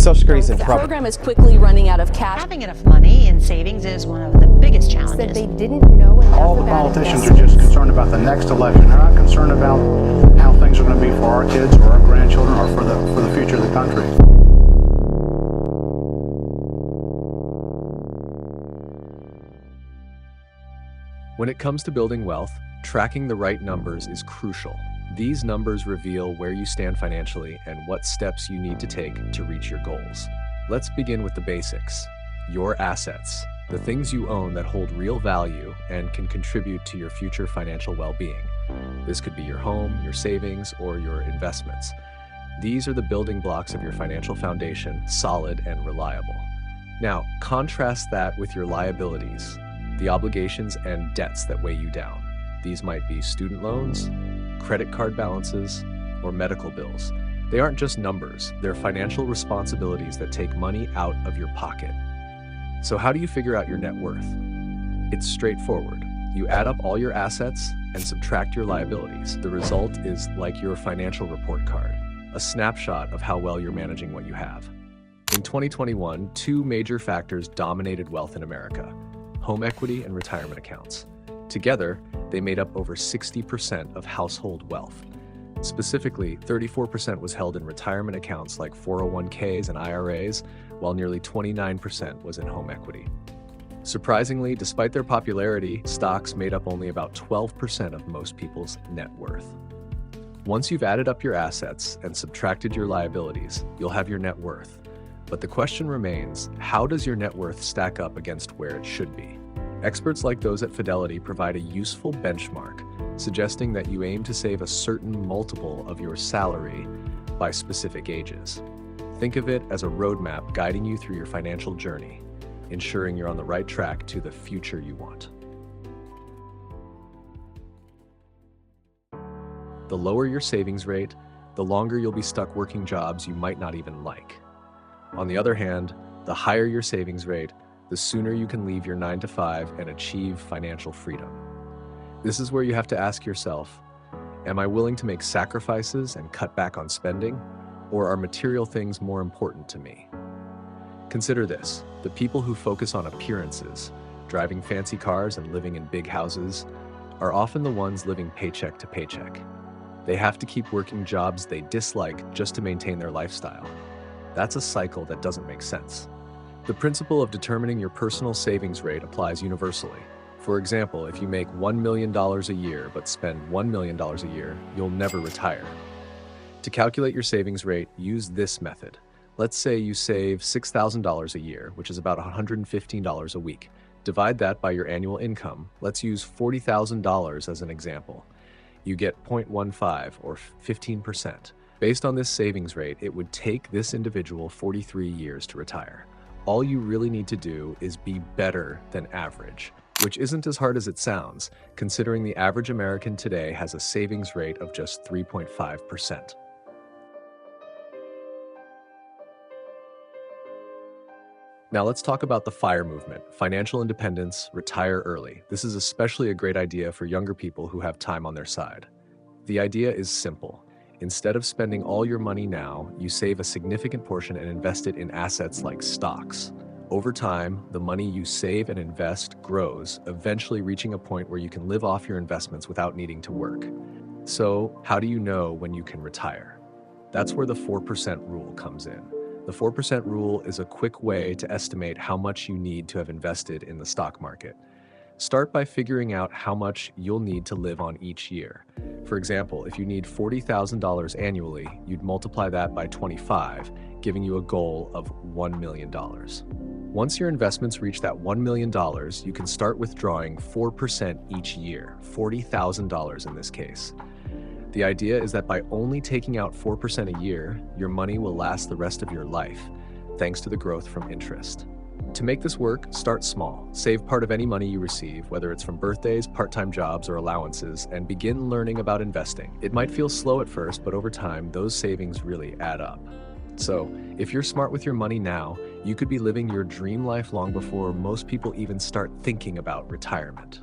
Social Security's in The trouble. program is quickly running out of cash. Having enough money in savings is one of the biggest challenges. That they didn't know enough All the about politicians are investments. just concerned about the next election. They're not concerned about how things are going to be for our kids or our grandchildren or for the future of the country. When it comes to building wealth, tracking the right numbers is crucial. These numbers reveal where you stand financially and what steps you need to take to reach your goals. Let's begin with the basics. Your assets, the things you own that hold real value and can contribute to your future financial well-being. This could be your home, your savings, or your investments. These are the building blocks of your financial foundation, solid and reliable. Now, contrast that with your liabilities, the obligations and debts that weigh you down. These might be student loans, credit card balances, or medical bills. They aren't just numbers, they're financial responsibilities that take money out of your pocket. So how do you figure out your net worth? It's straightforward. You add up all your assets and subtract your liabilities. The result is like your financial report card, a snapshot of how well you're managing what you have. In 2021, two major factors dominated wealth in America: home equity and retirement accounts. Together, they made up over 60% of household wealth. Specifically, 34% was held in retirement accounts like 401ks and IRAs, while nearly 29% was in home equity. Surprisingly, despite their popularity, stocks made up only about 12% of most people's net worth. Once you've added up your assets and subtracted your liabilities, you'll have your net worth. But the question remains, how does your net worth stack up against where it should be? Experts like those at Fidelity provide a useful benchmark, suggesting that you aim to save a certain multiple of your salary by specific ages. Think of it as a roadmap guiding you through your financial journey, ensuring you're on the right track to the future you want. The lower your savings rate, the longer you'll be stuck working jobs you might not even like. On the other hand, the higher your savings rate, the sooner you can leave your 9-to-5 and achieve financial freedom. This is where you have to ask yourself, am I willing to make sacrifices and cut back on spending, or are material things more important to me? Consider this: the people who focus on appearances, driving fancy cars and living in big houses, are often the ones living paycheck to paycheck. They have to keep working jobs they dislike just to maintain their lifestyle. That's a cycle that doesn't make sense. The principle of determining your personal savings rate applies universally. For example, if you make $1 million a year but spend $1 million a year, you'll never retire. To calculate your savings rate, use this method. Let's say you save $6,000 a year, which is about $115 a week. Divide that by your annual income. Let's use $40,000 as an example. You get 0.15 or 15%. Based on this savings rate, it would take this individual 43 years to retire. All you really need to do is be better than average, which isn't as hard as it sounds, considering the average American today has a savings rate of just 3.5%. Now let's talk about the FIRE movement, financial independence, retire early. This is especially a great idea for younger people who have time on their side. The idea is simple. Instead of spending all your money now, you save a significant portion and invest it in assets like stocks. Over time, the money you save and invest grows, eventually reaching a point where you can live off your investments without needing to work. So, how do you know when you can retire? That's where the 4% rule comes in. The 4% rule is a quick way to estimate how much you need to have invested in the stock market. Start by figuring out how much you'll need to live on each year. For example, if you need $40,000 annually, you'd multiply that by 25, giving you a goal of $1 million. Once your investments reach that $1 million, you can start withdrawing 4% each year, $40,000 in this case. The idea is that by only taking out 4% a year, your money will last the rest of your life, thanks to the growth from interest. To make this work, start small. Save part of any money you receive, whether it's from birthdays, part-time jobs, or allowances, and begin learning about investing. It might feel slow at first, but over time, those savings really add up. So, if you're smart with your money now, you could be living your dream life long before most people even start thinking about retirement.